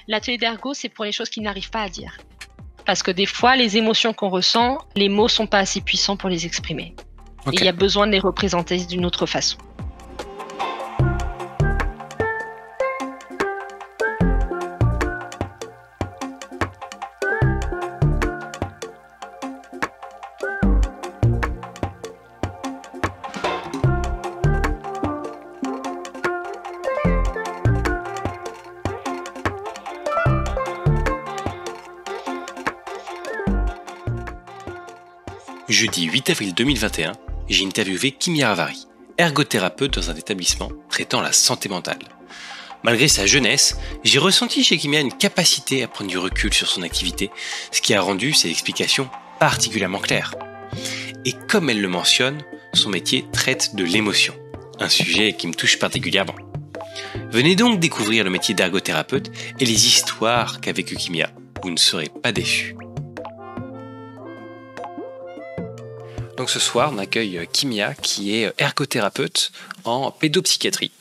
L'atelier d'ergo, c'est pour les choses qui n'arrivent pas à dire. Parce que des fois, les émotions qu'on ressent, les mots sont pas assez puissants pour les exprimer. Et il y a besoin de les représenter d'une autre façon. Jeudi 8 avril 2021, j'ai interviewé Kimia Ravari, ergothérapeute dans un établissement traitant la santé mentale. Malgré sa jeunesse, j'ai ressenti chez Kimia une capacité à prendre du recul sur son activité, ce qui a rendu ses explications particulièrement claires. Et comme elle le mentionne, son métier traite de l'émotion, un sujet qui me touche particulièrement. Venez donc découvrir le métier d'ergothérapeute et les histoires qu'a vécu Kimia. Vous ne serez pas déçus. Donc ce soir, on accueille Kimia, qui est ergothérapeute en pédopsychiatrie.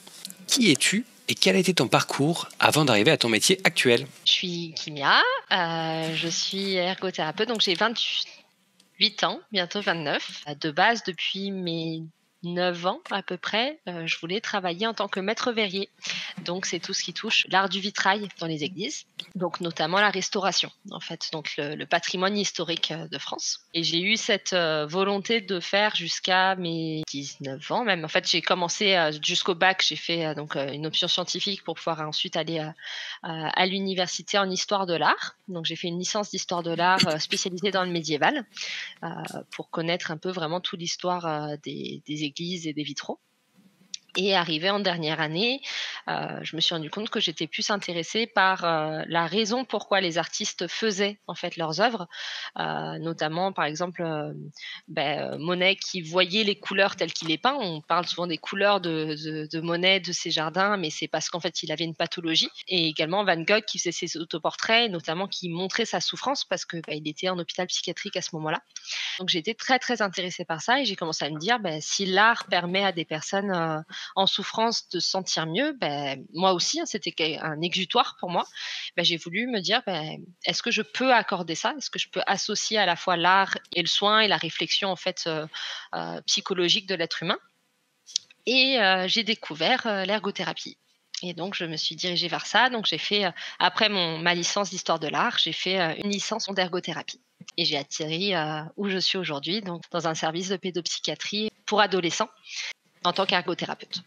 Qui es-tu et quel a été ton parcours avant d'arriver à ton métier actuel ? Je suis Kimia, je suis ergothérapeute, donc j'ai 28 ans, bientôt 29. De base, depuis mes 9 ans à peu près, je voulais travailler en tant que maître verrier. Donc c'est tout ce qui touche l'art du vitrail dans les églises, donc notamment la restauration, en fait, donc le patrimoine historique de France. Et j'ai eu cette volonté de faire jusqu'à mes 19 ans même. En fait, j'ai commencé jusqu'au bac, j'ai fait donc une option scientifique pour pouvoir ensuite aller à l'université en histoire de l'art. Donc j'ai fait une licence d'histoire de l'art spécialisée dans le médiéval pour connaître un peu vraiment toute l'histoire des églises et des vitraux. Et arrivé en dernière année, je me suis rendu compte que j'étais plus intéressée par la raison pourquoi les artistes faisaient en fait leurs œuvres, notamment par exemple Monet qui voyait les couleurs telles qu'il les peint. On parle souvent des couleurs de Monet, de ses jardins, mais c'est parce qu'en fait il avait une pathologie. Et également Van Gogh qui faisait ses autoportraits, notamment qui montrait sa souffrance parce que il était en hôpital psychiatrique à ce moment-là. Donc j'ai été très très intéressée par ça et j'ai commencé à me dire si l'art permet à des personnes en souffrance de se sentir mieux, moi aussi, c'était un exutoire pour moi. J'ai voulu me dire, est-ce que je peux accorder ça? Est-ce que je peux associer à la fois l'art et le soin et la réflexion en fait psychologique de l'être humain? Et j'ai découvert l'ergothérapie. Et donc, je me suis dirigée vers ça. Donc, j'ai fait, après ma licence d'histoire de l'art, j'ai fait une licence en ergothérapie. Et j'ai atterri où je suis aujourd'hui, donc dans un service de pédopsychiatrie pour adolescents en tant qu'ergothérapeute.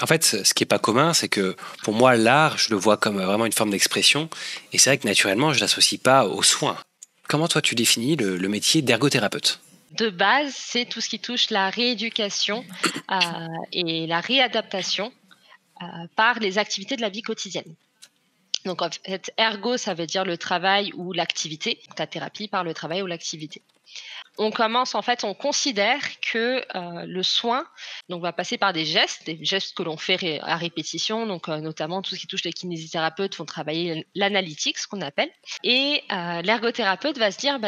En fait, ce qui n'est pas commun, c'est que pour moi, l'art, je le vois comme vraiment une forme d'expression. Et c'est vrai que naturellement, je ne l'associe pas aux soins. Comment toi, tu définis le métier d'ergothérapeute ? De base, c'est tout ce qui touche la rééducation et la réadaptation par les activités de la vie quotidienne. Donc en fait, ergo, ça veut dire le travail ou l'activité, la thérapie par le travail ou l'activité. On considère que le soin donc, va passer par des gestes que l'on fait à répétition, donc notamment tout ce qui touche les kinésithérapeutes vont travailler l'analytique, ce qu'on appelle. Et l'ergothérapeute va se dire,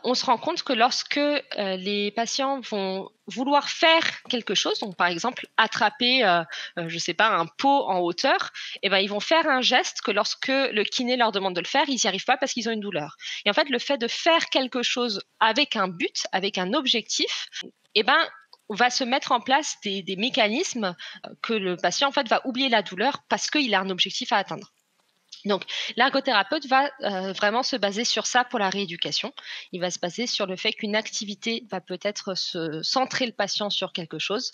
on se rend compte que lorsque les patients vont vouloir faire quelque chose, donc par exemple attraper, je sais pas, un pot en hauteur, ils vont faire un geste que lorsque le kiné leur demande de le faire, ils n'y arrivent pas parce qu'ils ont une douleur. Et en fait, le fait de faire quelque chose avec un but, avec un objectif, va se mettre en place des mécanismes que le patient en fait va oublier la douleur parce qu'il a un objectif à atteindre. Donc, l'ergothérapeute va vraiment se baser sur ça pour la rééducation. Il va se baser sur le fait qu'une activité va peut-être centrer le patient sur quelque chose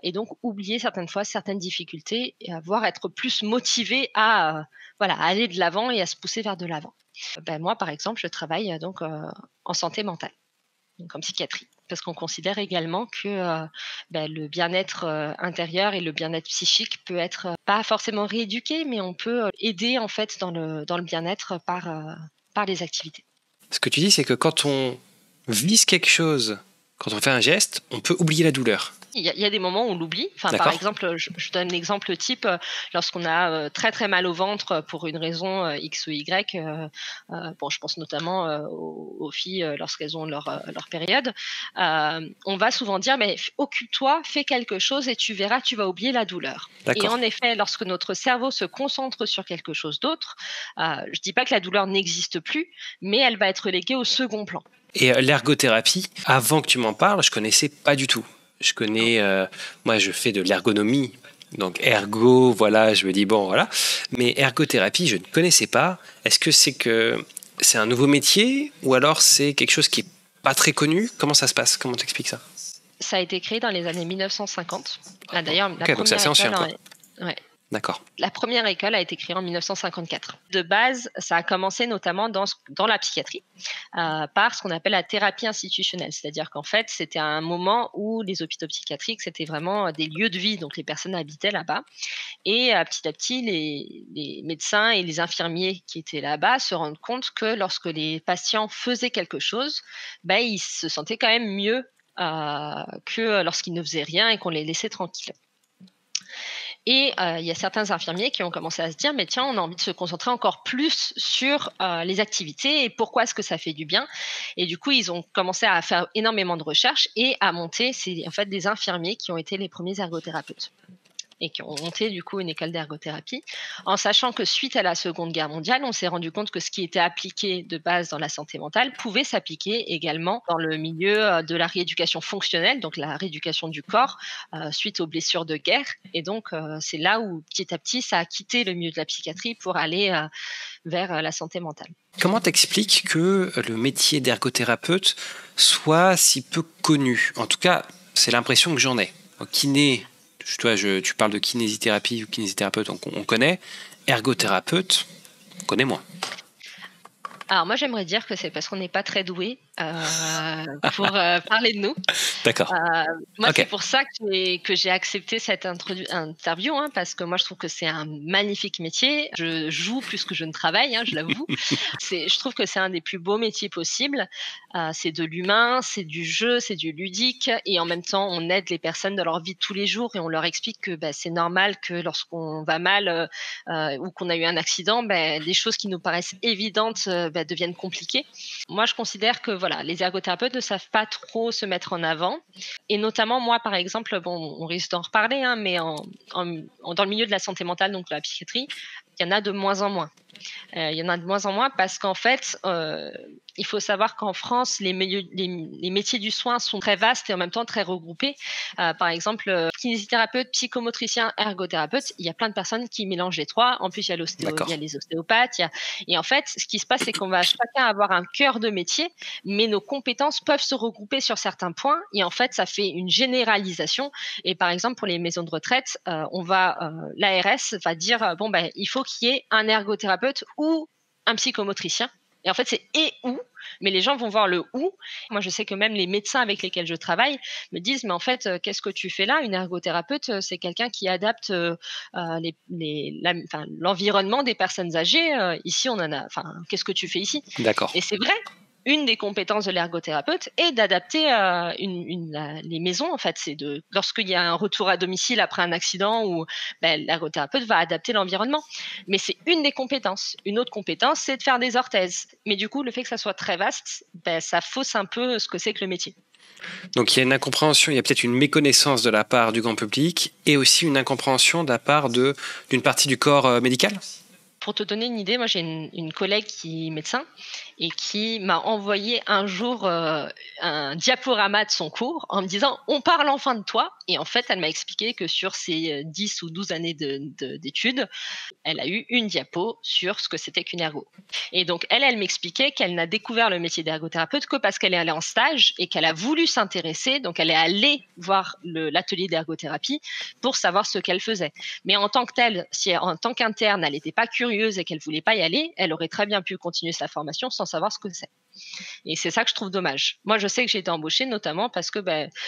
et donc oublier certaines fois certaines difficultés et voire être plus motivé à aller de l'avant et à se pousser vers de l'avant. Moi, par exemple, je travaille donc en santé mentale, donc en psychiatrie. Parce qu'on considère également que le bien-être intérieur et le bien-être psychique peut être pas forcément rééduqué, mais on peut aider en fait dans le bien-être par les activités. Ce que tu dis, c'est que quand on vise quelque chose, quand on fait un geste, on peut oublier la douleur. Il y a des moments où on l'oublie. Enfin, par D'accord. exemple, je donne l'exemple type, lorsqu'on a, très, très mal au ventre, pour une raison, X ou Y, bon, je pense notamment, aux filles, lorsqu'elles ont leur période. On va souvent dire: «Mais occupe-toi, fais quelque chose et tu verras, tu vas oublier la douleur» et D'accord. en effet, lorsque notre cerveau se concentre sur quelque chose d'autre, je dis pas que la douleur n'existe plus, mais elle va être reléguée au second plan. Et l'ergothérapie, avant que tu m'en parles, je connaissais pas du tout. Je connais, moi je fais de l'ergonomie, donc ergo, voilà, je me dis bon, voilà. Mais ergothérapie, je ne connaissais pas. Est-ce que c'est un nouveau métier ou alors c'est quelque chose qui est pas très connu? Comment ça se passe? Comment t'expliques ça? Ça a été créé dans les années 1950. Ah bon. D'ailleurs, la Ok, donc c'est première assez ancien, école quoi. ouais. D'accord. La première école a été créée en 1954. De base, ça a commencé notamment dans la psychiatrie, par ce qu'on appelle la thérapie institutionnelle. C'est-à-dire qu'en fait, c'était un moment où les hôpitaux psychiatriques, c'était vraiment des lieux de vie, donc les personnes habitaient là-bas. Et petit à petit, les médecins et les infirmiers qui étaient là-bas se rendent compte que lorsque les patients faisaient quelque chose, ben, ils se sentaient quand même mieux que lorsqu'ils ne faisaient rien et qu'on les laissait tranquilles. Et il y a certains infirmiers qui ont commencé à se dire: «Mais tiens, on a envie de se concentrer encore plus sur, les activités et pourquoi est-ce que ça fait du bien?» Et du coup, ils ont commencé à faire énormément de recherches et à monter c'est en fait des infirmiers qui ont été les premiers ergothérapeutes et qui ont monté du coup une école d'ergothérapie, en sachant que suite à la Seconde Guerre mondiale, on s'est rendu compte que ce qui était appliqué de base dans la santé mentale pouvait s'appliquer également dans le milieu de la rééducation fonctionnelle, donc la rééducation du corps suite aux blessures de guerre. Et donc c'est là où petit à petit ça a quitté le milieu de la psychiatrie pour aller vers la santé mentale. Comment t'expliques que le métier d'ergothérapeute soit si peu connu? En tout cas, c'est l'impression que j'en ai. Kiné, tu parles de kinésithérapie ou kinésithérapeute, on connaît. Ergothérapeute, on connaît moins. Alors moi j'aimerais dire que c'est parce qu'on n'est pas très doué pour parler de nous. D'accord. Moi, c'est Ok. pour ça que j'ai accepté cette interview, hein, parce que moi, je trouve que c'est un magnifique métier. Je joue plus que je ne travaille, hein, je l'avoue. Je trouve que c'est un des plus beaux métiers possibles. C'est de l'humain, c'est du jeu, c'est du ludique, et en même temps, on aide les personnes dans leur vie de tous les jours et on leur explique que bah, c'est normal que lorsqu'on va mal ou qu'on a eu un accident, bah, des choses qui nous paraissent évidentes bah, deviennent compliquées. Moi, je considère que voilà, les ergothérapeutes ne savent pas trop se mettre en avant. Et notamment, moi, par exemple, bon, on risque d'en reparler, hein, mais dans le milieu de la santé mentale, donc de la psychiatrie, il y en a de moins en moins. Il y en a de moins en moins parce qu'en fait, il faut savoir qu'en France, les métiers du soin sont très vastes et en même temps très regroupés. Par exemple, kinésithérapeute, psychomotricien, ergothérapeute, il y a plein de personnes qui mélangent les trois. En plus, il y a D'accord. les ostéopathes. Et en fait, ce qui se passe, c'est qu'on va chacun avoir un cœur de métier, mais nos compétences peuvent se regrouper sur certains points. Et en fait, ça fait une généralisation. Et par exemple, pour les maisons de retraite, l'ARS va dire bon, ben, il faut qu'il y ait un ergothérapeute ou un psychomotricien. Et en fait, c'est et ou, mais les gens vont voir le ou. Moi, je sais que même les médecins avec lesquels je travaille me disent, mais en fait, qu'est-ce que tu fais là? Une ergothérapeute, c'est quelqu'un qui adapte l'environnement des personnes âgées. Ici, on en a. Enfin, qu'est-ce que tu fais ici? D'accord. Et c'est vrai. Une des compétences de l'ergothérapeute est d'adapter les maisons. En fait, lorsqu'il y a un retour à domicile après un accident, où ben, l'ergothérapeute va adapter l'environnement. Mais c'est une des compétences. Une autre compétence, c'est de faire des orthèses. Mais du coup, le fait que ça soit très vaste, ben, ça fausse un peu ce que c'est que le métier. Donc il y a une incompréhension, il y a peut-être une méconnaissance de la part du grand public et aussi une incompréhension de la part d'une partie du corps médical. Pour te donner une idée, moi j'ai une collègue qui est médecin et qui m'a envoyé un jour un diaporama de son cours en me disant on parle enfin de toi. Et en fait, elle m'a expliqué que sur ses 10 ou 12 années d'études, elle a eu une diapo sur ce que c'était qu'une ergo. Et donc elle m'expliquait qu'elle n'a découvert le métier d'ergothérapeute que parce qu'elle est allée en stage et qu'elle a voulu s'intéresser. Donc elle est allée voir l'atelier d'ergothérapie pour savoir ce qu'elle faisait. Mais en tant que telle, si en tant qu'interne, elle n'était pas curieuse et qu'elle voulait pas y aller, elle aurait très bien pu continuer sa formation sans savoir ce que c'est. Et c'est ça que je trouve dommage. Moi, je sais que j'ai été embauchée notamment parce que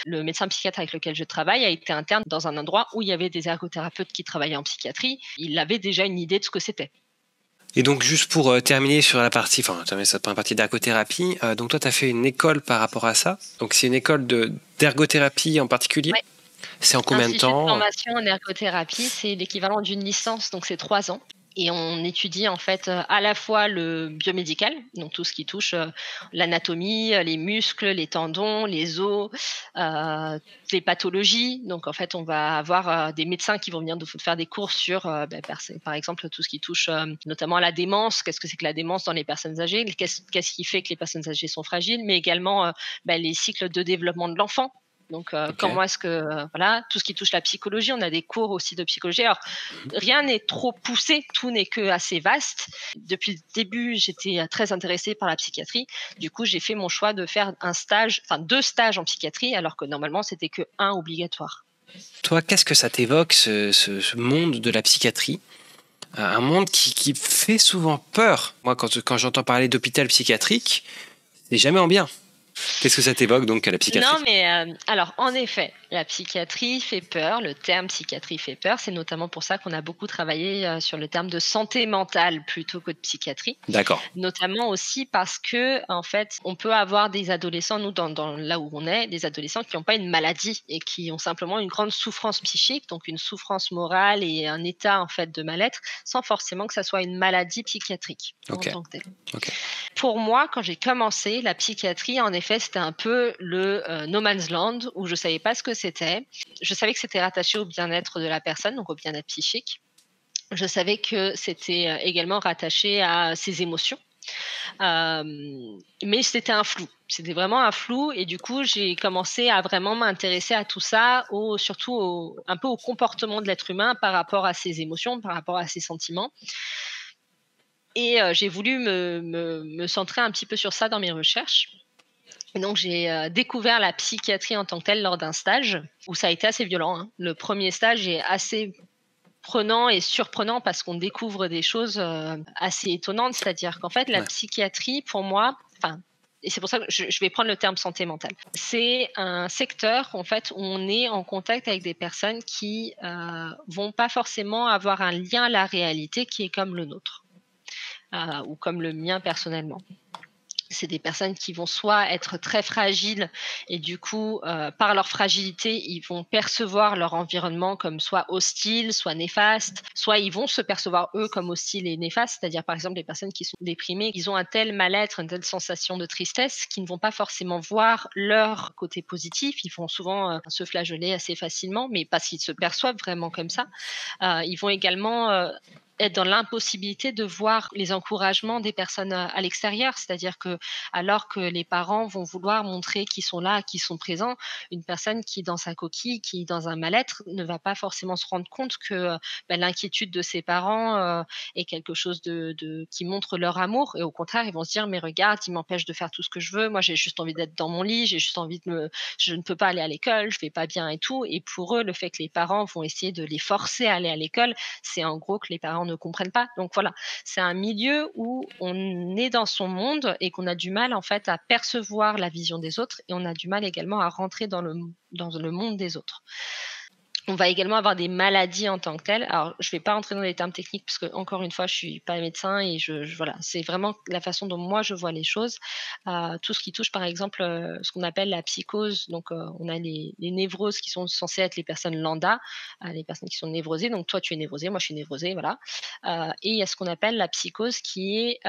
le médecin psychiatre avec lequel je travaille a été interne dans un endroit où il y avait des ergothérapeutes qui travaillaient en psychiatrie. Il avait déjà une idée de ce que c'était. Et donc juste pour terminer sur la partie, cette première partie d'ergothérapie, donc toi tu as fait une école par rapport à ça. Donc c'est une école d'ergothérapie en particulier. Ouais. C'est en combien de Institut de temps? formation en ergothérapie, c'est l'équivalent d'une licence, donc c'est 3 ans et on étudie en fait, à la fois le biomédical, donc tout ce qui touche, l'anatomie, les muscles, les tendons, les os, les pathologies. Donc en fait, on va avoir, des médecins qui vont venir nous faire des cours sur, par exemple, tout ce qui touche, notamment à la démence. Qu'est-ce que c'est que la démence dans les personnes âgées? Qu'est-ce qui fait que les personnes âgées sont fragiles? Mais également, les cycles de développement de l'enfant. Donc, OK. comment est-ce que, voilà, tout ce qui touche la psychologie, on a des cours aussi de psychologie. Alors, Mmh. rien n'est trop poussé, tout n'est que assez vaste. Depuis le début, j'étais très intéressée par la psychiatrie. Du coup, j'ai fait mon choix de faire un stage, enfin 2 stages en psychiatrie, alors que normalement, c'était que un obligatoire. Toi, qu'est-ce que ça t'évoque ce monde de la psychiatrie? Un monde qui fait souvent peur. Moi, quand j'entends parler d'hôpital psychiatrique, c'est jamais en bien. Qu'est-ce que ça t'évoque donc à la Non, psychiatrie? mais alors en effet, la psychiatrie fait peur, le terme psychiatrie fait peur. C'est notamment pour ça qu'on a beaucoup travaillé, sur le terme de santé mentale plutôt que de psychiatrie. D'accord. Notamment aussi parce que, en fait, on peut avoir des adolescents, nous dans là où on est, des adolescents qui n'ont pas une maladie et qui ont simplement une grande souffrance psychique, donc une souffrance morale et un état en fait de mal-être, sans forcément que ça soit une maladie psychiatrique en OK, tant que telle. OK. Pour moi, quand j'ai commencé la psychiatrie, en effet, c'était un peu le, no man's land où je savais pas ce que c'était. Je savais que c'était rattaché au bien-être de la personne, donc au bien-être psychique. Je savais que c'était, également rattaché à ses émotions, mais c'était un flou. C'était vraiment un flou et du coup, j'ai commencé à vraiment m'intéresser à tout ça, surtout un peu au comportement de l'être humain par rapport à ses émotions, par rapport à ses sentiments et j'ai voulu me centrer un petit peu sur ça dans mes recherches et donc j'ai, découvert la psychiatrie en tant que telle lors d'un stage où ça a été assez violent, hein. Le premier stage est assez prenant et surprenant parce qu'on découvre des choses, assez étonnantes. C'est-à-dire qu'en fait, la Ouais. psychiatrie pour moi, enfin et c'est pour ça que je vais prendre le terme santé mentale. C'est un secteur en fait où on est en contact avec des personnes qui, vont pas forcément avoir un lien à la réalité qui est comme le nôtre, ou comme le mien personnellement. C'est des personnes qui vont soit être très fragiles et du coup, par leur fragilité, ils vont percevoir leur environnement comme soit hostile, soit néfaste, soit ils vont se percevoir eux comme hostiles et néfastes. C'est-à-dire, par exemple, les personnes qui sont déprimées, ils ont un tel mal-être, une telle sensation de tristesse qu'ils ne vont pas forcément voir leur côté positif. Ils vont souvent, se flageller assez facilement, mais parce qu'ils se perçoivent vraiment comme ça. Ils vont également, être dans l'impossibilité de voir les encouragements des personnes, à l'extérieur. C'est-à-dire que, alors que les parents vont vouloir montrer qu'ils sont là, qu'ils sont présents, une personne qui est dans sa coquille, qui est dans un mal-être, ne va pas forcément se rendre compte que, l'inquiétude de ses parents, est quelque chose de qui montre leur amour et au contraire, ils vont se dire: «Mais regarde, il m'empêche de faire tout ce que je veux. Moi, j'ai juste envie d'être dans mon lit, j'ai juste envie de me je ne peux pas aller à l'école, je vais pas bien et tout» et pour eux, le fait que les parents vont essayer de les forcer à aller à l'école, c'est en gros que les parents ne comprennent pas. Donc voilà, c'est un milieu où on est dans son monde et qu'on a du mal en fait à percevoir la vision des autres et on a du mal également à rentrer dans le monde des autres. On va également avoir des maladies en tant que telles. Alors, je ne vais pas rentrer dans les termes techniques parce que encore une fois, je suis pas médecin et voilà, c'est vraiment la façon dont moi je vois les choses. Tout ce qui touche par exemple, ce qu'on appelle la psychose, donc on a les névroses qui sont censées être les personnes lambda, les personnes qui sont névrosées. Donc toi, tu es névrosé, moi je suis névrosée, voilà. Et il y a ce qu'on appelle la psychose qui est,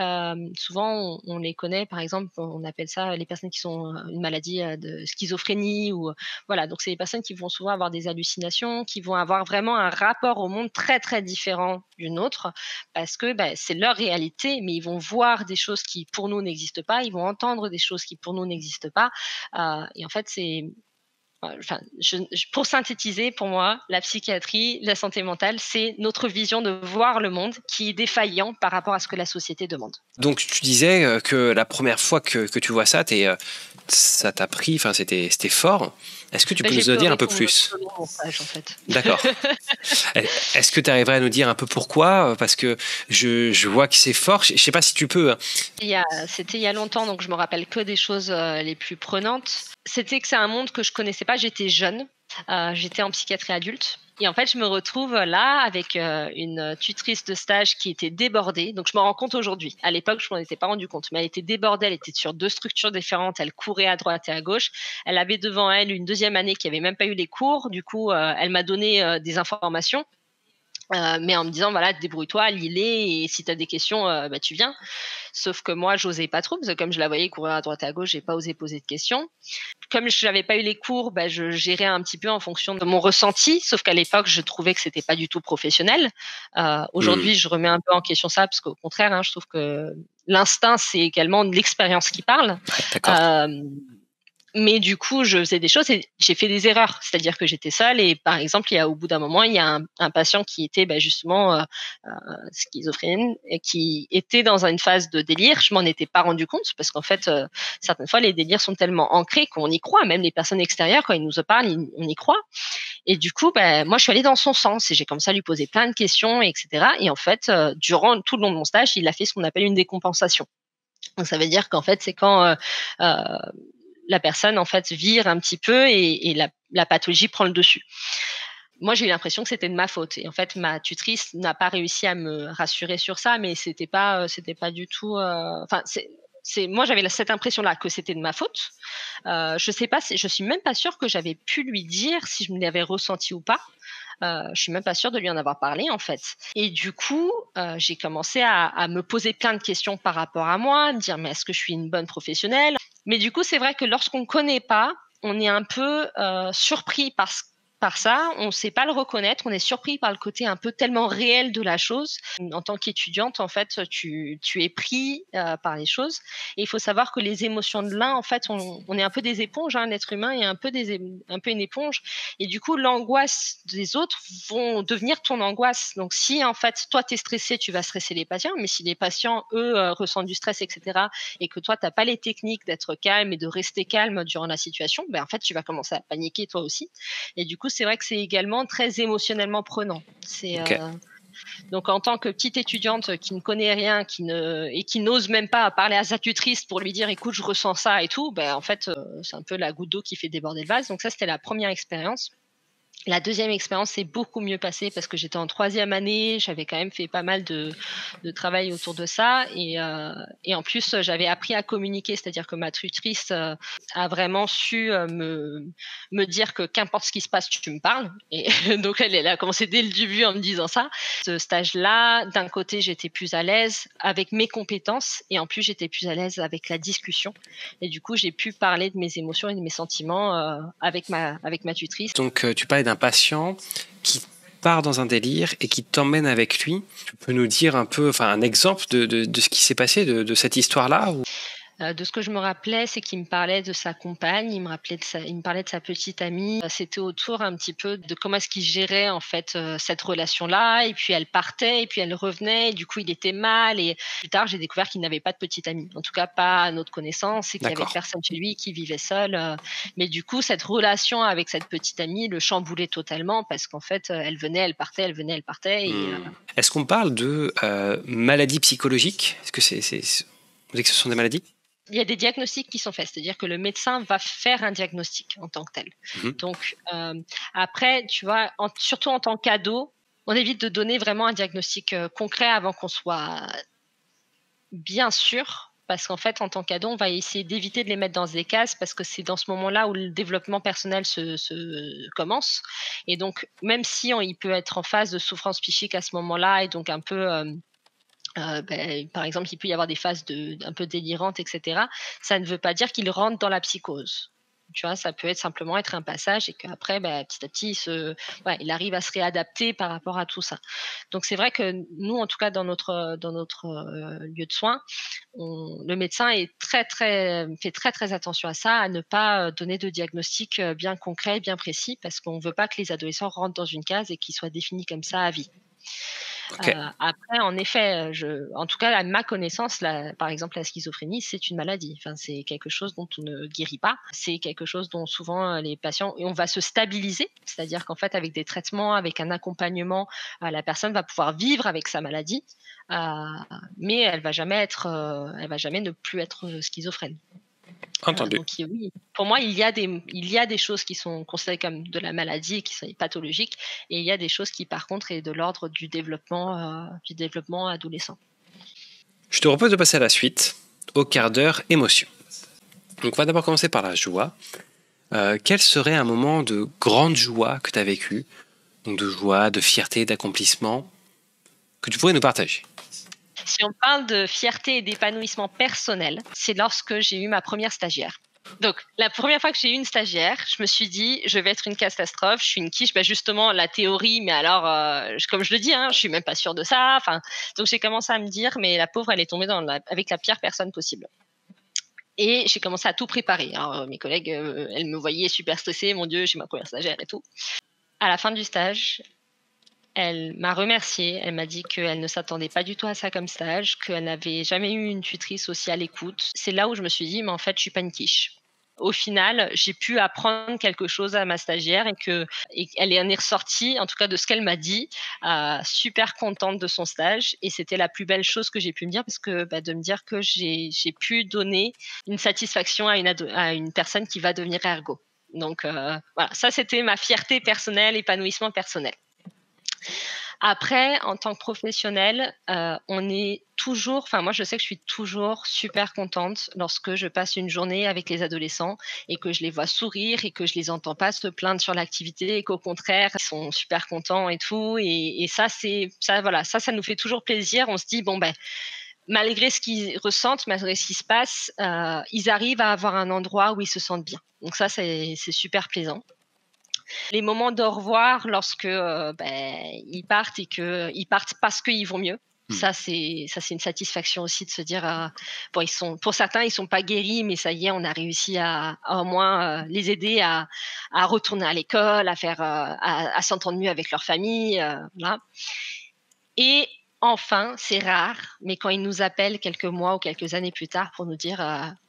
souvent on les connaît, par exemple, on appelle ça les personnes qui sont, une maladie, de schizophrénie ou, voilà, donc c'est des personnes qui vont souvent avoir des hallucinations, qui vont avoir vraiment un rapport au monde très, très différent du nôtre parce que, c'est leur réalité, mais ils vont voir des choses qui pour nous n'existent pas, ils vont entendre des choses qui pour nous n'existent pas, et en fait enfin, pour synthétiser, pour moi, la psychiatrie, la santé mentale, c'est notre vision de voir le monde qui est défaillant par rapport à ce que la société demande. Donc tu disais, que la première fois que tu vois ça, ça t'a pris, enfin c'était fort. Est-ce que tu peux J'ai nous en dire un pleuré peu tout plus? le long de mon stage, en fait. D'accord. Est-ce que tu arriverais à nous dire un peu pourquoi? Parce que je vois que c'est fort. Je sais pas si tu peux, hein. C'était il y a longtemps, donc je me rappelle que des choses, les plus prenantes. C'était que c'est un monde que je connaissais pas, j'étais jeune, j'étais en psychiatrie adulte. Et en fait, je me retrouve là avec une tutrice de stage qui était débordée. Donc, je m'en rends compte aujourd'hui. À l'époque, je m'en étais pas rendu compte, mais elle était débordée. Elle était sur 2 structures différentes. Elle courait à droite et à gauche. Elle avait devant elle une deuxième année qui avait même pas eu les cours. Du coup, elle m'a donné des informations. Mais en me disant voilà, débrouille-toi, lis-les et si tu as des questions, bah, tu viens. Sauf que moi, j'osais pas trop parce que comme je la voyais courir à droite et à gauche, j'ai pas osé poser de questions. Comme je n'avais pas eu les cours, bah, je gérais un petit peu en fonction de mon ressenti, sauf qu'à l'époque, je trouvais que c'était pas du tout professionnel. Hmm. Aujourd'hui, je remets un peu en question ça parce qu'au contraire, hein, je trouve que l'instinct, c'est également de l'expérience qui parle. Ouais, d'accord. Hem Mais du coup, je faisais des choses et j'ai fait des erreurs. C'est-à-dire que j'étais seule et par exemple, au bout d'un moment, il y a un patient qui était, bah, justement, schizophrène et qui était dans une phase de délire. Je m'en étais pas rendu compte parce qu'en fait, certaines fois, les délires sont tellement ancrés qu'on y croit. Même les personnes extérieures, quand ils nous en parlent, on y croit. Et du coup, bah, moi, je suis allée dans son sens et j'ai commencé à lui poser plein de questions et cetera. Et en fait, durant tout le long de mon stage, il a fait ce qu'on appelle une décompensation. Donc ça veut dire qu'en fait, c'est quand, la personne en fait vire un petit peu et la pathologie prend le dessus. Moi, j'ai eu l'impression que c'était de ma faute et en fait, ma tutrice n'a pas réussi à me rassurer sur ça, mais c'était pas du tout, enfin, c'est moi, j'avais cette impression-là que c'était de ma faute. Je sais pas si je suis même pas sûre que j'avais pu lui dire si je me l'avais ressenti ou pas. Je suis même pas sûre de lui en avoir parlé, en fait. Et du coup, j'ai commencé à me poser plein de questions par rapport à moi, à me dire: «Mais est-ce que je suis une bonne professionnelle?» Mais du coup, c'est vrai que lorsqu'on connaît pas, on est un peu, surpris par ça, on ne sait pas le reconnaître, on est surpris par le côté un peu tellement réel de la chose. En tant qu'étudiante, en fait, tu es pris, par les choses et il faut savoir que les émotions de l'un, en fait, on est un peu des éponges, hein, l'être humain est un peu une éponge et du coup, l'angoisse des autres vont devenir ton angoisse. Donc si, en fait, toi, tu es stressé, tu vas stresser les patients, mais si les patients, eux, ressentent du stress et cetera et que toi, tu as pas les techniques d'être calme et de rester calme durant la situation, ben, en fait, tu vas commencer à paniquer toi aussi et du coup, c'est vrai que c'est également très émotionnellement prenant. Ok. Donc en tant que petite étudiante qui ne connaît rien, qui n'ose même pas parler à sa tutrice pour lui dire: «Écoute, je ressens ça et tout», ben, en fait, c'est un peu la goutte d'eau qui fait déborder le vase. Donc ça, c'était la première expérience. La deuxième expérience s'est beaucoup mieux passée parce que j'étais en troisième année, j'avais quand même fait pas mal de travail autour de ça et en plus, j'avais appris à communiquer. C'est-à-dire que ma tutrice, a vraiment su, me dire que qu'importe ce qui se passe, tu me parles et donc elle a commencé dès le début en me disant ça. Ce stage-là, d'un côté, j'étais plus à l'aise avec mes compétences et en plus, j'étais plus à l'aise avec la discussion et du coup, j'ai pu parler de mes émotions et de mes sentiments, avec ma tutrice. Donc, tu parlais d'un patient qui part dans un délire et qui t'emmène avec lui. Tu peux nous dire un peu, enfin, un exemple de ce qui s'est passé, de cette histoire-là ou... De ce que je me rappelais, c'est qu'il me parlait de sa compagne, il me parlait de sa petite amie. C'était autour un petit peu de comment est-ce qu'il gérait en fait, cette relation-là et puis elle partait et puis elle revenait et du coup il était mal et plus tard j'ai découvert qu'il n'avait pas de petite amie. En tout cas pas à notre connaissance et qu'il y avait D'accord. personne chez lui, qu'il vivait seul, mais du coup cette relation avec cette petite amie le chamboulait totalement parce qu'en fait, elle venait, elle partait, elle venait, elle partait et Est-ce qu'on parle de maladies psychologiques? Est-ce que on dit que ce sont des maladies? il y a des diagnostics qui sont faits, c'est-à-dire que le médecin va faire un diagnostic en tant que tel. Mhm. Donc, après, tu vois, surtout en tant qu'ado, on évite de donner vraiment un diagnostic concret avant qu'on soit bien sûr, parce qu'en fait, en tant qu'ado, on va essayer d'éviter de les mettre dans des cases parce que c'est dans ce moment-là où le développement personnel se commence. Et donc, même si il peut être en phase de souffrance psychique à ce moment-là et donc un peu par exemple, il peut y avoir des phases un peu délirantes et cetera. Ça ne veut pas dire qu'il rentre dans la psychose. Tu vois? Ça peut simplement être un passage et qu'après, petit à petit, il arrive à se réadapter par rapport à tout ça. Donc c'est vrai que nous, en tout cas dans notre, lieu de soins, le médecin est fait très, très attention à ça, à ne pas, donner de diagnostic, bien concret, bien précis parce qu'on ne veut pas que les adolescents rentrent dans une case et qu'ils soient définis comme ça à vie. Ok. Après en effet, en tout cas à ma connaissance, par exemple la schizophrénie, c'est une maladie. Enfin, c'est quelque chose dont on ne guérit pas. C'est quelque chose dont souvent, les patients et on va se stabiliser, c'est-à-dire qu'en fait avec des traitements, avec un accompagnement, la personne va pouvoir vivre avec sa maladie, heu, mais elle va jamais ne plus être, schizophrène. Entendu. Donc oui, pour moi, il y a des choses qui sont considérées comme de la maladie et qui sont pathologiques, et il y a des choses qui, par contre, est de l'ordre du développement adolescent. Je te propose de passer à la suite, au quart d'heure émotion. Donc on va d'abord commencer par la joie. Quel serait un moment de grande joie que tu as vécu? Donc de joie, de fierté, d'accomplissement, que tu pourrais nous partager? Si on parle de fierté et d'épanouissement personnel, c'est lorsque j'ai eu ma première stagiaire. Donc, la première fois que j'ai eu une stagiaire, je me suis dit: «Je vais être une catastrophe, je suis une quiche». Bah, justement, la théorie, mais alors, comme je le dis, hein, je suis même pas sûre de ça. Enfin, donc j'ai commencé à me dire: «Mais la pauvre, elle est tombée avec la pire personne possible». Et j'ai commencé à tout préparer. Alors, mes collègues, elles me voyaient super stressée: «Mon Dieu, j'ai ma première stagiaire et tout». À la fin du stage, elle m'a remerciée, elle m'a dit qu'elle ne s'attendait pas du tout à ça comme stage, qu'elle n'avait jamais eu une tutrice aussi à l'écoute. C'est là où je me suis dit: «Mais en fait, je suis pas une quiche». Au final, j'ai pu apprendre quelque chose à ma stagiaire, et elle en est ressortie, en tout cas de ce qu'elle m'a dit, super contente de son stage, et c'était la plus belle chose que j'ai pu me dire, parce que, de me dire que j'ai pu donner une satisfaction à une personne qui va devenir ergo. Donc voilà, ça c'était ma fierté personnelle, épanouissement personnel. Après, en tant que professionnel, on est toujours, enfin moi je sais que je suis toujours super contente lorsque je passe une journée avec les adolescents et que je les vois sourire et que je les entends pas se plaindre sur l'activité, et qu'au contraire, ils sont super contents et tout, et ça voilà, ça nous fait toujours plaisir. On se dit: «Bon, malgré ce qu'ils ressentent, malgré ce qui se passe, ils arrivent à avoir un endroit où ils se sentent bien». Donc ça, c'est super plaisant. Les moments d'au revoir lorsque, ils partent, et qu'ils partent parce qu'ils vont mieux. Mmh. Ça c'est une satisfaction aussi de se dire, bon, pour certains, ils sont pas guéris, mais ça y est, on a réussi à au moins, les aider à retourner à l'école, à faire, à s'entendre mieux avec leur famille, voilà. Et enfin, c'est rare, mais quand ils nous appellent quelques mois ou quelques années plus tard pour nous dire,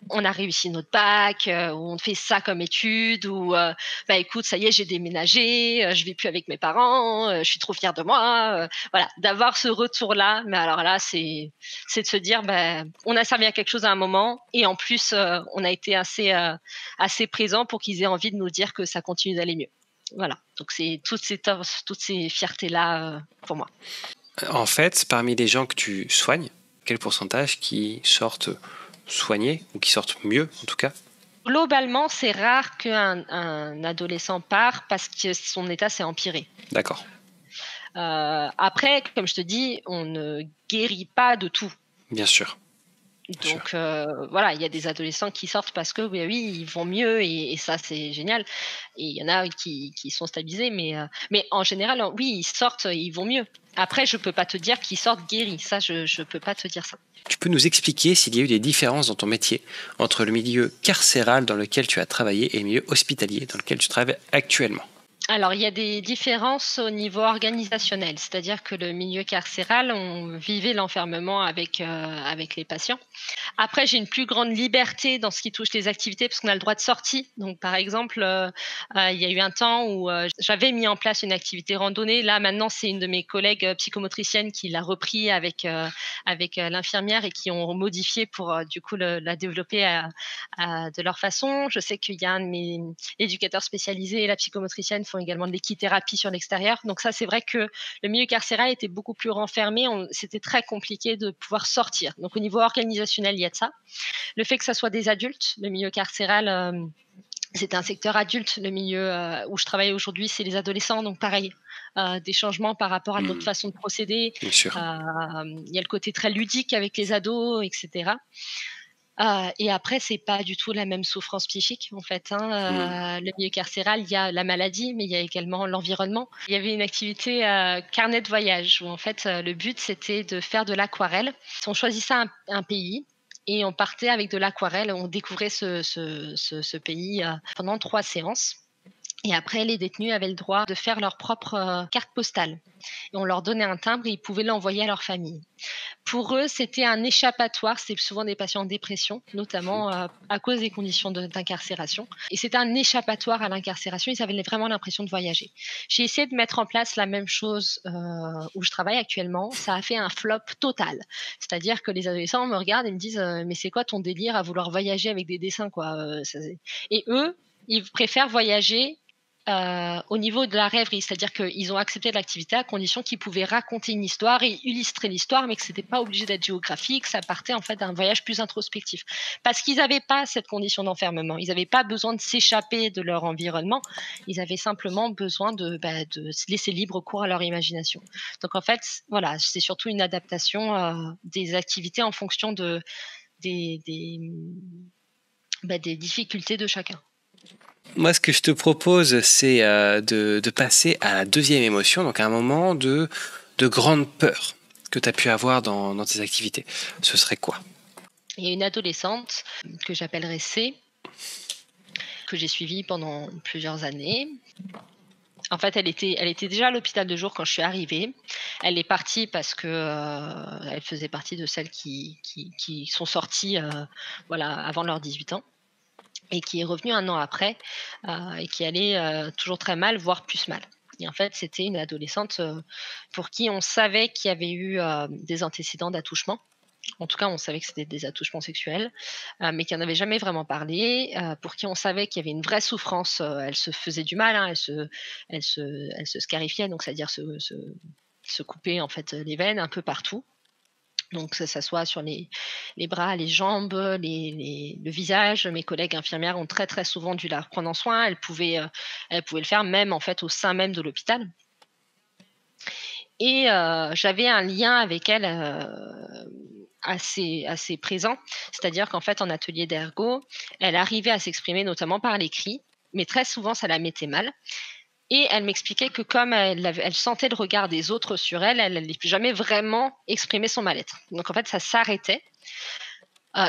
«On a réussi notre bac», ou «On fait ça comme étude», ou «Bah, écoute, ça y est, j'ai déménagé, je vis plus avec mes parents, je suis trop fière de moi», voilà, d'avoir ce retour-là. Mais alors là, c'est de se dire, on a servi à quelque chose à un moment, et en plus, on a été assez présent pour qu'ils aient envie de nous dire que ça continue d'aller mieux. Voilà, donc c'est toutes ces fiertés-là, pour moi. En fait, parmi les gens que tu soignes, quel pourcentage qui sortent soignés ou qui sortent mieux en tout cas? Globalement, c'est rare qu'un adolescent part parce que son état s'est empiré. D'accord, Après, comme je te dis, on ne guérit pas de tout. bien sûr, bien sûr. Donc voilà, il y a des adolescents qui sortent parce que, oui, ils vont mieux, et ça, c'est génial. Et il y en a qui sont stabilisés, mais en général, oui, ils sortent, ils vont mieux. Après, je peux pas te dire qu'ils sortent guéris. Ça, je peux pas te dire ça. Tu peux nous expliquer s'il y a eu des différences dans ton métier entre le milieu carcéral dans lequel tu as travaillé et le milieu hospitalier dans lequel tu travailles actuellement? Alors, il y a des différences au niveau organisationnel, c'est-à-dire que le milieu carcéral, on vivait l'enfermement avec les patients. Après, j'ai une plus grande liberté dans ce qui touche les activités, parce qu'on a le droit de sortie. Donc, par exemple, il y a eu un temps où j'avais mis en place une activité randonnée. Là, maintenant, c'est une de mes collègues psychomotriciennes qui l'a repris avec l'infirmière, et qui ont modifié pour du coup la développer de leur façon. Je sais qu'il y a un de mes éducateurs spécialisés et la psychomotricienne font également de l'équithérapie sur l'extérieur. Donc ça, c'est vrai que le milieu carcéral était beaucoup plus renfermé. C'était très compliqué de pouvoir sortir. Donc au niveau organisationnel, il y a de ça. Le fait que ça soit des adultes, le milieu carcéral, c'est un secteur adulte. Le milieu où je travaille aujourd'hui, c'est les adolescents. Donc pareil, des changements par rapport à notre Hmm, façon de procéder. bien sûr. Il y a le côté très ludique avec les ados, etc. Et après, c'est pas du tout la même souffrance psychique, en fait, Hmm, hein. Le milieu carcéral, il y a la maladie, mais il y a également l'environnement. Il y avait une activité, carnet de voyage, où en fait, le but, c'était de faire de l'aquarelle. On choisissait un pays, et on partait avec de l'aquarelle. On découvrait ce pays, pendant 3 séances. Et après, les détenus avaient le droit de faire leur propre carte postale. Et on leur donnait un timbre et ils pouvaient l'envoyer à leur famille. Pour eux, c'était un échappatoire. C'était souvent des patients en dépression, Mhm. notamment à cause des conditions d'incarcération. Et c'était un échappatoire à l'incarcération. Ils avaient vraiment l'impression de voyager. J'ai essayé de mettre en place la même chose où je travaille actuellement. Ça a fait un flop total. C'est-à-dire que les adolescents me regardent et me disent mais c'est quoi ton délire à vouloir voyager avec des dessins quoi Et eux, ils préfèrent voyager au niveau de la rêverie, c'est-à-dire qu'ils ont accepté l'activité à condition qu'ils pouvaient raconter une histoire et illustrer l'histoire, mais que c'était pas obligé d'être géographique, ça partait en fait d'un voyage plus introspectif. Parce qu'ils n'avaient pas cette condition d'enfermement, ils n'avaient pas besoin de s'échapper de leur environnement, ils avaient simplement besoin de se laisser libre cours à leur imagination. Donc en fait, voilà, c'est surtout une adaptation des activités en fonction des difficultés de chacun. Moi, ce que je te propose, c'est de passer à la deuxième émotion, donc un moment de grande peur que tu as pu avoir dans tes activités. Ce serait quoi? Il y a une adolescente que j'appellerais C, que j'ai suivie pendant plusieurs années. En fait, elle était déjà à l'hôpital de jour quand je suis arrivée. Elle est partie parce que, elle faisait partie de celles qui sont sorties, voilà, avant leurs 18 ans et qui est revenue 1 an après, et qui allait, toujours très mal, voire plus mal. Et en fait, c'était une adolescente, pour qui on savait qu'il y avait eu, des antécédents d'attouchement. En tout cas, on savait que c'était des attouchements sexuels, mais qui en avait jamais vraiment parlé, pour qui on savait qu'il y avait une vraie souffrance, elle se faisait du mal, hein, elle se scarifiait, donc c'est-à-dire se couper en fait, les veines un peu partout. Donc que ça soit sur les bras, les jambes, le visage. Mes collègues infirmières ont très, très souvent dû la prendre en soin. Elles pouvaient le faire même en fait au sein même de l'hôpital. Et j'avais un lien avec elle, assez présent. C'est-à-dire qu'en fait, en atelier d'ergo, elle arrivait à s'exprimer notamment par l'écrit, mais très souvent, ça la mettait mal. Et elle m'expliquait que comme elle sentait le regard des autres sur elle, elle n'allait jamais vraiment exprimer son mal-être. Donc en fait, ça s'arrêtait,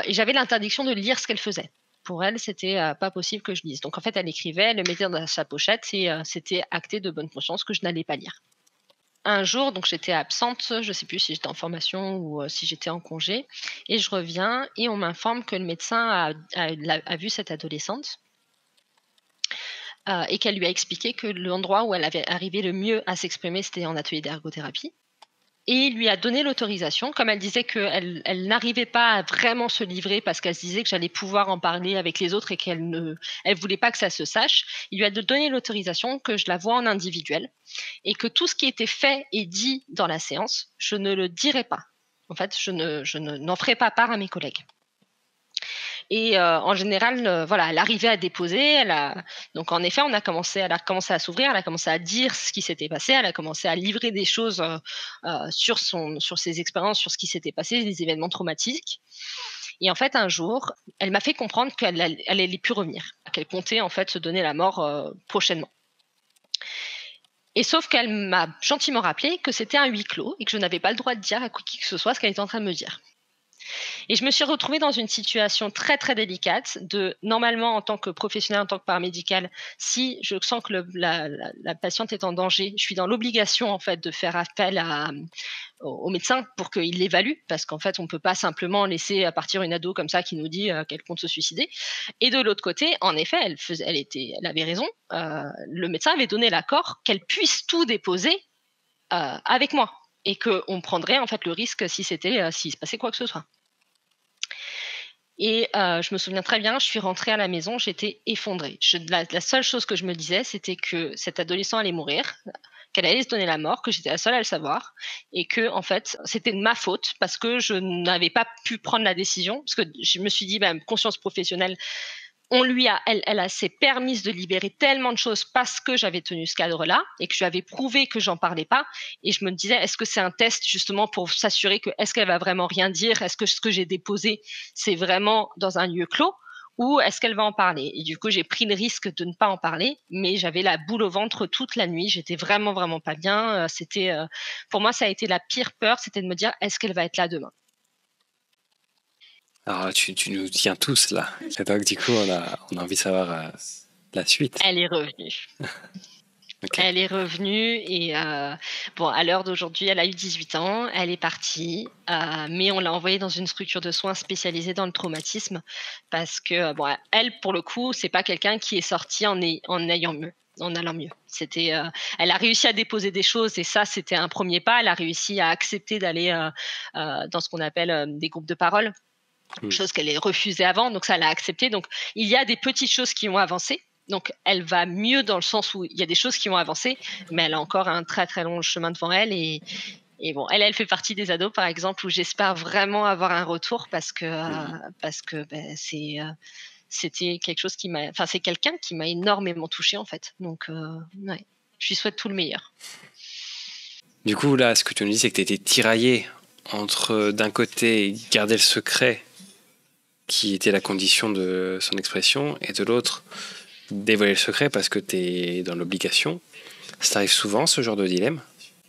et j'avais l'interdiction de lire ce qu'elle faisait. Pour elle, c'était, pas possible que je lise. Donc en fait, elle écrivait, elle le mettait dans sa pochette et c'était acté de bonne conscience que je n'allais pas lire. Un jour, donc j'étais absente, je ne sais plus si j'étais en formation ou si j'étais en congé et je reviens et on m'informe que le médecin a vu cette adolescente, et qu'elle lui a expliqué que l'endroit où elle avait arrivé le mieux à s'exprimer, c'était en atelier d'ergothérapie et il lui a donné l'autorisation. Comme elle disait qu'elle n'arrivait pas à vraiment se livrer parce qu'elle se disait que j'allais pouvoir en parler avec les autres et elle voulait pas que ça se sache, il lui a donné l'autorisation que je la voie en individuel et que tout ce qui était fait et dit dans la séance, je ne le dirai pas. En fait, n'en ferai pas part à mes collègues. Et en général, voilà, elle arrivait à déposer. Donc en effet, elle a commencé à s'ouvrir, elle a commencé à dire ce qui s'était passé, elle a commencé à livrer des choses sur ses expériences, sur ce qui s'était passé, des événements traumatiques. Et en fait, un jour, elle m'a fait comprendre qu'elle allait plus revenir, qu'elle comptait en fait se donner la mort prochainement. Et sauf qu'elle m'a gentiment rappelé que c'était un huis clos et que je n'avais pas le droit de dire à qui que ce soit ce qu'elle était en train de me dire. Et je me suis retrouvée dans une situation très, très délicate normalement, en tant que professionnelle, en tant que paramédicale, si je sens que la patiente est en danger, je suis dans l'obligation, en fait, de faire appel au médecin pour qu'il l'évalue, parce qu'en fait, on ne peut pas simplement laisser partir une ado comme ça qui nous dit qu'elle compte se suicider. Et de l'autre côté, en effet, elle avait raison. Le médecin avait donné l'accord qu'elle puisse tout déposer avec moi et qu'on prendrait en fait le risque s'il se passait quoi que ce soit. Et je me souviens très bien, je suis rentrée à la maison, j'étais effondrée. La seule chose que je me disais, c'était que cet adolescent allait mourir, qu'elle allait se donner la mort, que j'étais la seule à le savoir et que en fait, c'était de ma faute parce que je n'avais pas pu prendre la décision. Parce que je me suis dit: «Bah, conscience professionnelle, elle s'est permise de libérer tellement de choses parce que j'avais tenu ce cadre-là et que je lui avais prouvé que j'en parlais pas. Et je me disais, est-ce que c'est un test justement pour s'assurer que est-ce qu'elle va vraiment rien dire? Est-ce que ce que j'ai déposé, c'est vraiment dans un lieu clos? Ou est-ce qu'elle va en parler?» Et du coup, j'ai pris le risque de ne pas en parler, mais j'avais la boule au ventre toute la nuit. J'étais vraiment, vraiment pas bien. Pour moi, ça a été la pire peur, c'était de me dire, est-ce qu'elle va être là demain? Alors, tu nous tiens tous là. Et donc, du coup, on a envie de savoir La suite. Elle est revenue. Ok. Elle est revenue et bon, à l'heure d'aujourd'hui, elle a eu 18 ans, elle est partie, mais on l'a envoyée dans une structure de soins spécialisée dans le traumatisme parce que, bon, elle, pour le coup, c'est pas quelqu'un qui est sorti en ayant mieux, en allant mieux. Elle a réussi à déposer des choses et ça, c'était un premier pas. Elle a réussi à accepter d'aller, dans ce qu'on appelle, des groupes de parole, Hmm. chose qu'elle ait refusée avant, donc ça, elle a accepté. Donc il y a des petites choses qui ont avancé. Donc elle va mieux dans le sens où il y a des choses qui ont avancé, mais elle a encore un très très long chemin devant elle. Et bon, elle fait partie des ados, par exemple, où j'espère vraiment avoir un retour parce que ben, c'était quelque chose enfin c'est quelqu'un qui m'a énormément touchée en fait. Donc ouais, je lui souhaite tout le meilleur. Du coup, là, ce que tu nous dis, c'est que tu étais tiraillé entre, d'un côté, garder le secret, qui était la condition de son expression, et de l'autre, dévoiler le secret parce que tu es dans l'obligation. Ça t'arrive souvent, ce genre de dilemme?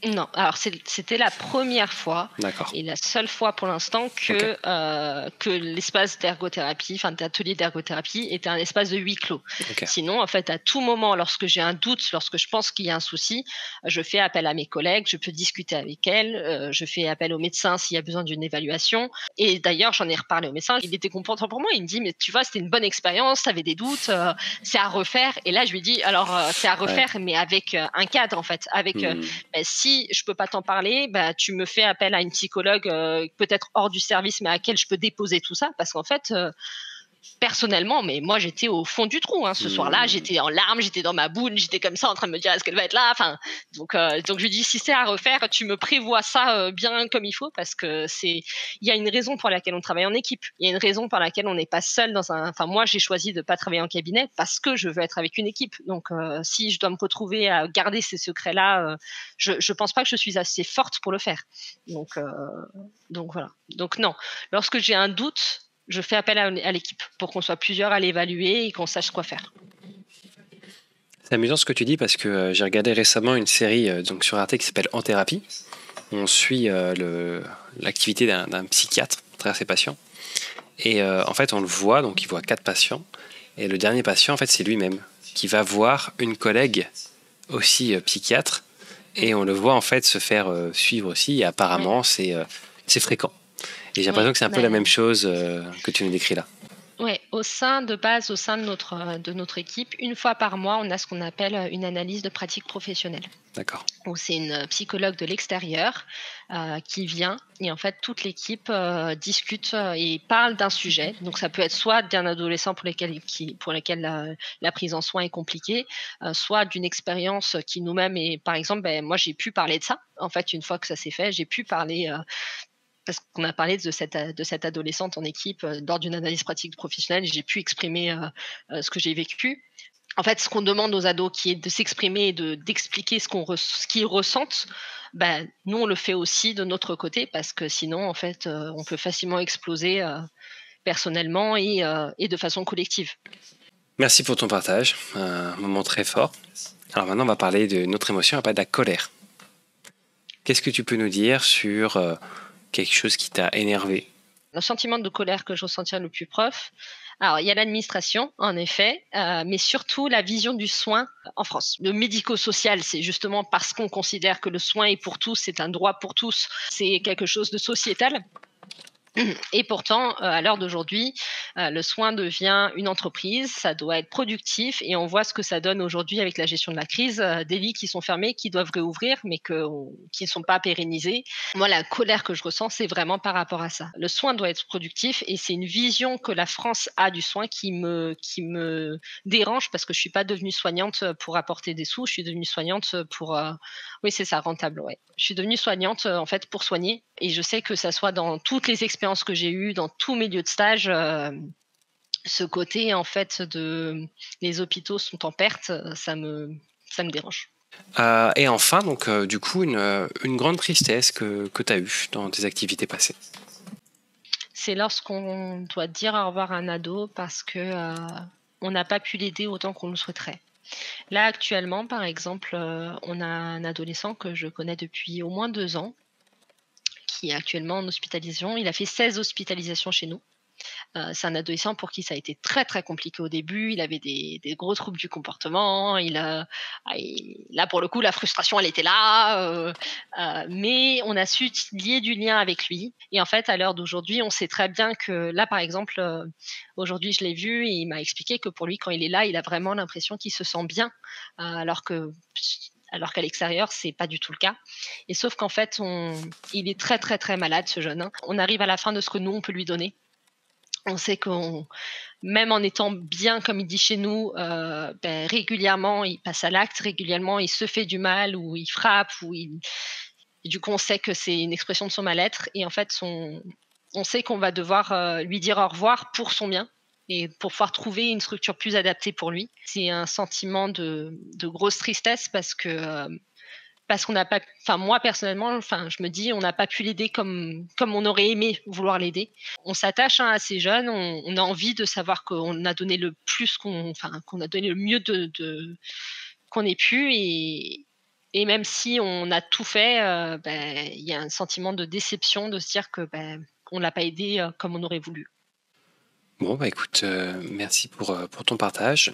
Non, alors c'était la première fois D'accord. et la seule fois pour l'instant Ok. que l'espace d'ergothérapie, enfin d'atelier d'ergothérapie était un espace de huis clos. Ok. Sinon, en fait, à tout moment, lorsque j'ai un doute, lorsque je pense qu'il y a un souci, je fais appel à mes collègues, je peux discuter avec elles, je fais appel au médecin s'il y a besoin d'une évaluation. Et d'ailleurs, j'en ai reparlé au médecin, il était content pour moi, il me dit: «Mais tu vois, c'était une bonne expérience, tu avais des doutes, c'est à refaire». Et là, je lui dis: «Alors, c'est à Ouais. refaire, mais avec, un cadre en fait, avec, si je peux pas t'en parler, bah, tu me fais appel à une psychologue, peut-être hors du service, mais à laquelle je peux déposer tout ça». Parce qu'en fait, personnellement, mais moi j'étais au fond du trou, hein. Ce soir-là, Hmm. j'étais en larmes, j'étais dans ma boune, j'étais comme ça en train de me dire: «Est-ce qu'elle va être là?» Enfin, donc je lui dis: «Si c'est à refaire, tu me prévois ça, bien comme il faut», parce que il y a une raison pour laquelle on travaille en équipe. Il y a une raison pour laquelle on n'est pas seul enfin moi j'ai choisi de pas travailler en cabinet parce que je veux être avec une équipe. Donc si je dois me retrouver à garder ces secrets-là, je pense pas que je suis assez forte pour le faire. Donc heu, donc voilà. Donc non, lorsque j'ai un doute, je fais appel à l'équipe pour qu'on soit plusieurs à l'évaluer et qu'on sache quoi faire. C'est amusant ce que tu dis parce que j'ai regardé récemment une série donc sur Arte qui s'appelle En thérapie. On suit l'activité d'un psychiatre à travers ses patients. Et en fait, on le voit, donc il voit 4 patients. Et le dernier patient, en fait, c'est lui-même qui va voir une collègue aussi psychiatre. Et on le voit en fait se faire suivre aussi. Et Oui, apparemment, c'est fréquent. Et j'ai oui, l'impression que c'est un peu la même chose que tu nous décris là. ouais, au sein de notre équipe, une fois par mois, on a ce qu'on appelle une analyse de pratique professionnelle. D'accord. Où c'est une psychologue de l'extérieur qui vient et en fait toute l'équipe discute et parle d'un sujet. Donc ça peut être soit d'un adolescent pour lequel la prise en soin est compliquée, soit d'une expérience qui nous-mêmes est, par exemple, ben, moi j'ai pu parler de ça. En fait, une fois que ça s'est fait, j'ai pu parler parce qu'on a parlé de cette adolescente en équipe lors d'une analyse pratique professionnelle. J'ai pu exprimer ce que j'ai vécu. En fait, ce qu'on demande aux ados, qui est de s'exprimer et d'expliquer ce qu'ils ressentent, bah, nous, on le fait aussi de notre côté parce que sinon, en fait, on peut facilement exploser, personnellement et de façon collective. Merci pour ton partage. Un moment très fort. Alors maintenant, on va parler d'une autre émotion, on va parler de la colère. Qu'est-ce que tu peux nous dire sur quelque chose qui t'a énervé? Le sentiment de colère que je ressentirais le plus prof, alors il y a l'administration, en effet, mais surtout la vision du soin en France. Le médico-social, c'est justement parce qu'on considère que le soin est pour tous, c'est un droit pour tous, c'est quelque chose de sociétal. Et pourtant, à l'heure d'aujourd'hui, le soin devient une entreprise, ça doit être productif et on voit ce que ça donne aujourd'hui avec la gestion de la crise, des lits qui sont fermés, qui doivent réouvrir, mais qui ne sont pas pérennisés. Moi, la colère que je ressens, c'est vraiment par rapport à ça. Le soin doit être productif et c'est une vision que la France a du soin qui me dérange parce que je suis pas devenue soignante, pour apporter des sous, je suis devenue soignante, pour, oui, c'est ça, rentable, ouais. Je suis devenue soignante, en fait, pour soigner et je sais que ça soit dans toutes les expériences que j'ai eues, dans tous mes lieux de stage, ce côté, en fait, de les hôpitaux sont en perte, ça me dérange. Et enfin, donc, du coup, une grande tristesse que tu as eue dans tes activités passées. C'est lorsqu'on doit dire au revoir à un ado parce que, on n'a pas pu l'aider autant qu'on le souhaiterait. Là, actuellement, par exemple, on a un adolescent que je connais depuis au moins 2 ans, qui est actuellement en hospitalisation. Il a fait 16 hospitalisations chez nous. C'est un adolescent pour qui ça a été très, très compliqué au début. Il avait des gros troubles du comportement. Là, pour le coup, la frustration, elle était là, mais on a su lier du lien avec lui et en fait, à l'heure d'aujourd'hui, on sait très bien que là, par exemple, aujourd'hui, je l'ai vu et il m'a expliqué que pour lui, quand il est là, il a vraiment l'impression qu'il se sent bien, alors qu'à l'extérieur, c'est pas du tout le cas. Et sauf qu'en fait, il est très, très, très malade, ce jeune, hein. On arrive à la fin de ce que nous, on peut lui donner. On sait qu'on même en étant bien, comme il dit chez nous, régulièrement, il passe à l'acte, régulièrement, il se fait du mal ou il frappe et du coup, on sait que c'est une expression de son mal-être et en fait, on sait qu'on va devoir, lui dire au revoir pour son bien et pour pouvoir trouver une structure plus adaptée pour lui. C'est un sentiment de grosse tristesse parce qu'on n'a pas, enfin moi personnellement, enfin je me dis on n'a pas pu l'aider comme on aurait aimé vouloir l'aider. On s'attache à ces jeunes, on a envie de savoir qu'on a donné le plus qu'on a donné le mieux qu'on ait pu et même si on a tout fait, il y a un sentiment de déception de se dire que on l'a pas aidé comme on aurait voulu. Bon, bah écoute, merci pour ton partage.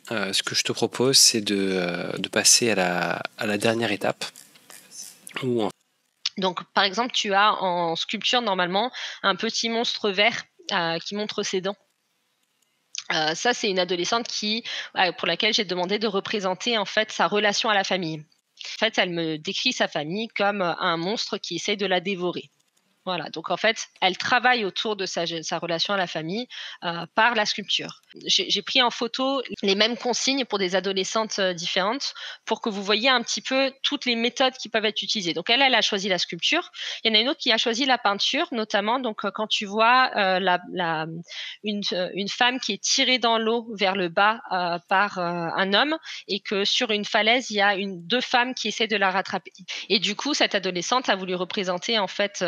Ce que je te propose, c'est de passer à la dernière étape. Donc, par exemple, tu as en sculpture normalement un petit monstre vert qui montre ses dents. Ça, c'est une adolescente pour laquelle j'ai demandé de représenter en fait sa relation à la famille. En fait, elle me décrit sa famille comme un monstre qui essaye de la dévorer. Voilà, donc en fait, elle travaille autour de sa relation à la famille par la sculpture. J'ai pris en photo les mêmes consignes pour des adolescentes différentes pour que vous voyez un petit peu toutes les méthodes qui peuvent être utilisées. Donc elle a choisi la sculpture. Il y en a une autre qui a choisi la peinture, notamment. Donc quand tu vois une femme qui est tirée dans l'eau vers le bas par un homme et que sur une falaise, il y a deux femmes qui essaient de la rattraper. Et du coup, cette adolescente a voulu représenter en fait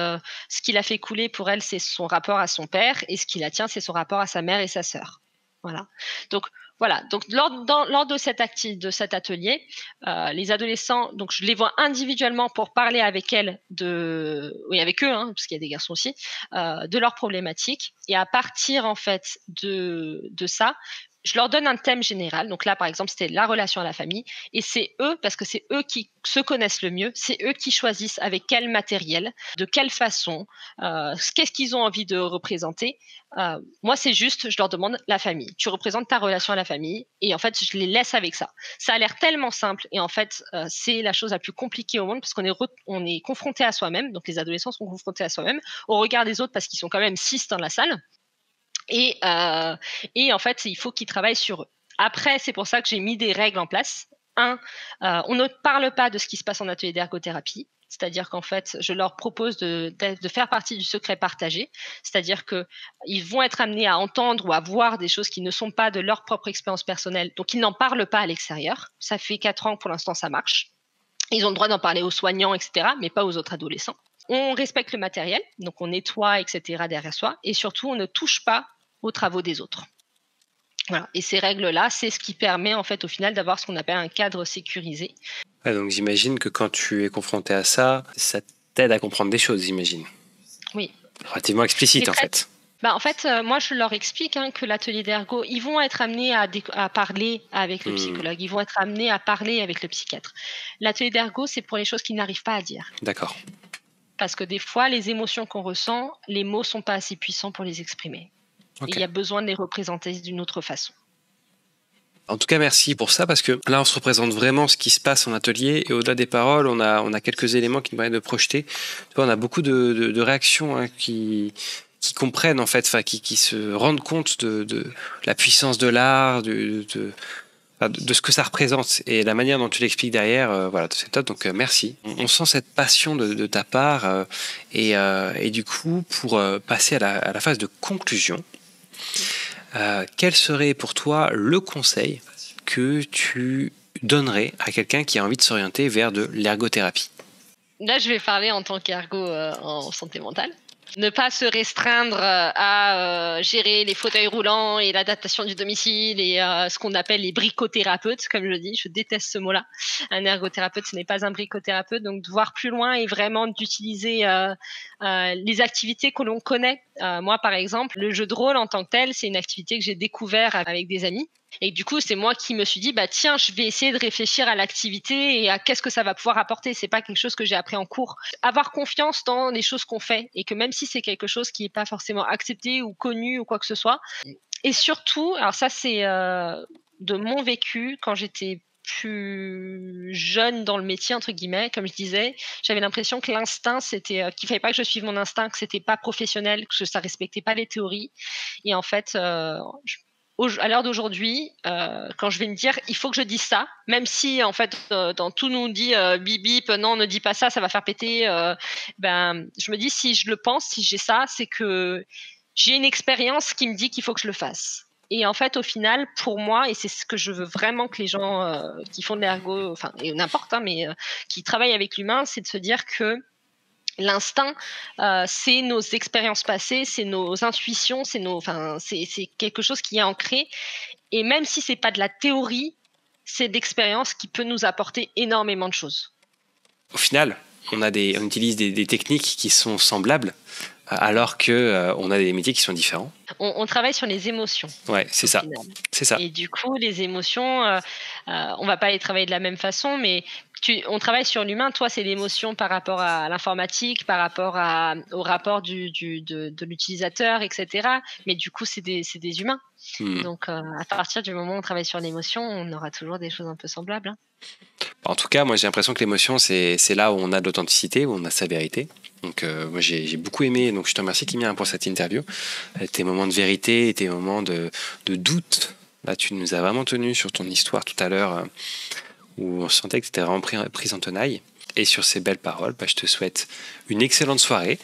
ce qui l'a fait couler pour elle, c'est son rapport à son père, et ce qui la tient, c'est son rapport à sa mère et sa sœur. Voilà. Donc voilà. Donc lors de cet atelier, les adolescents, donc je les vois individuellement pour parler avec elles avec eux, parce qu'il y a des garçons aussi, de leurs problématiques. Et à partir en fait de ça, je leur donne un thème général. Donc là, par exemple, c'était la relation à la famille. Et c'est eux, parce que c'est eux qui se connaissent le mieux, c'est eux qui choisissent avec quel matériel, de quelle façon, qu'est-ce qu'ils ont envie de représenter. Moi, c'est juste, je leur demande la famille. Tu représentes ta relation à la famille. Et en fait, je les laisse avec ça. Ça a l'air tellement simple. Et en fait, c'est la chose la plus compliquée au monde parce qu'on est confronté à soi-même. Donc, les adolescents sont confrontés à soi-même au regard des autres parce qu'ils sont quand même 6 dans la salle. Et en fait, il faut qu'ils travaillent sur eux. Après, c'est pour ça que j'ai mis des règles en place. On ne parle pas de ce qui se passe en atelier d'ergothérapie. C'est-à-dire qu'en fait, je leur propose de faire partie du secret partagé. C'est-à-dire qu'ils vont être amenés à entendre ou à voir des choses qui ne sont pas de leur propre expérience personnelle. Donc, ils n'en parlent pas à l'extérieur. Ça fait 4 ans, pour l'instant, ça marche. Ils ont le droit d'en parler aux soignants, etc., mais pas aux autres adolescents. On respecte le matériel, donc on nettoie, etc. derrière soi. Et surtout, on ne touche pas aux travaux des autres. Voilà. Et ces règles-là, c'est ce qui permet en fait au final d'avoir ce qu'on appelle un cadre sécurisé. Ouais, donc j'imagine que quand tu es confronté à ça, ça t'aide à comprendre des choses, j'imagine. Oui. Relativement explicite en fait. En fait, moi je leur explique que l'atelier d'ergo, ils vont être amenés à parler avec le psychologue, ils vont être amenés à parler avec le psychiatre. L'atelier d'ergo, c'est pour les choses qu'ils n'arrivent pas à dire. D'accord. Parce que des fois, les émotions qu'on ressent, les mots sont pas assez puissants pour les exprimer. Okay. Et il y a besoin de les représenter d'une autre façon. En tout cas, merci pour ça, parce que là, on se représente vraiment ce qui se passe en atelier, et au-delà des paroles, on a quelques éléments qui nous permettent de projeter. On a beaucoup de réactions qui comprennent, en fait, qui se rendent compte de la puissance de l'art, de ce que ça représente, et la manière dont tu l'expliques derrière, voilà, c'est top, donc merci. On sent cette passion de ta part, et du coup, pour passer à la phase de conclusion, quel serait pour toi le conseil que tu donnerais à quelqu'un qui a envie de s'orienter vers de l'ergothérapie ? Là, je vais parler en tant qu'ergo en santé mentale. Ne pas se restreindre à gérer les fauteuils roulants et l'adaptation du domicile et ce qu'on appelle les bricothérapeutes, comme je dis. Je déteste ce mot-là. Un ergothérapeute, ce n'est pas un bricothérapeute. Donc, de voir plus loin et vraiment d'utiliser les activités que l'on connaît. Moi, par exemple, le jeu de rôle en tant que tel, c'est une activité que j'ai découvert avec des amis. Et du coup, c'est moi qui me suis dit, bah tiens, je vais essayer de réfléchir à l'activité et à qu'est-ce que ça va pouvoir apporter. C'est pas quelque chose que j'ai appris en cours. Avoir confiance dans les choses qu'on fait et que même si c'est quelque chose qui n'est pas forcément accepté ou connu ou quoi que ce soit. Et surtout, alors ça c'est de mon vécu quand j'étais plus jeune dans le métier entre guillemets, comme je disais, j'avais l'impression que l'instinct c'était qu'il fallait pas que je suive mon instinct, que c'était pas professionnel, que ça respectait pas les théories. Et en fait, à l'heure d'aujourd'hui, quand je vais me dire il faut que je dise ça, même si en fait dans tout nous dit bip bip, non ne dis pas ça, ça va faire péter. Ben je me dis si je le pense, si j'ai ça, c'est que j'ai une expérience qui me dit qu'il faut que je le fasse. Et en fait, au final, pour moi, et c'est ce que je veux vraiment que les gens qui font de l'ergo, enfin et n'importe, hein, mais qui travaillent avec l'humain, c'est de se dire que l'instinct, c'est nos expériences passées, c'est nos intuitions, c'est quelque chose qui est ancré. Et même si c'est pas de la théorie, c'est d'expérience qui peut nous apporter énormément de choses. Au final, on utilise des techniques qui sont semblables, alors qu'on a des métiers qui sont différents. On travaille sur les émotions. Ouais, c'est ça. C'est ça. Et du coup, les émotions, on va pas les travailler de la même façon, mais on travaille sur l'humain. Toi, c'est l'émotion par rapport à l'informatique, par rapport au rapport de l'utilisateur, etc. Mais du coup, c'est des humains. Donc, à partir du moment où on travaille sur l'émotion, on aura toujours des choses un peu semblables. Hein. En tout cas, moi, j'ai l'impression que l'émotion, c'est là où on a de l'authenticité, où on a sa vérité. Donc, moi, j'ai beaucoup aimé. Donc, je te remercie, Kimia, pour cette interview. Tes moments de vérité, tes moments de doute. Là, tu nous as vraiment tenu sur ton histoire tout à l'heure, où on sentait que tu étais vraiment prise en tenaille. Et sur ces belles paroles, je te souhaite une excellente soirée.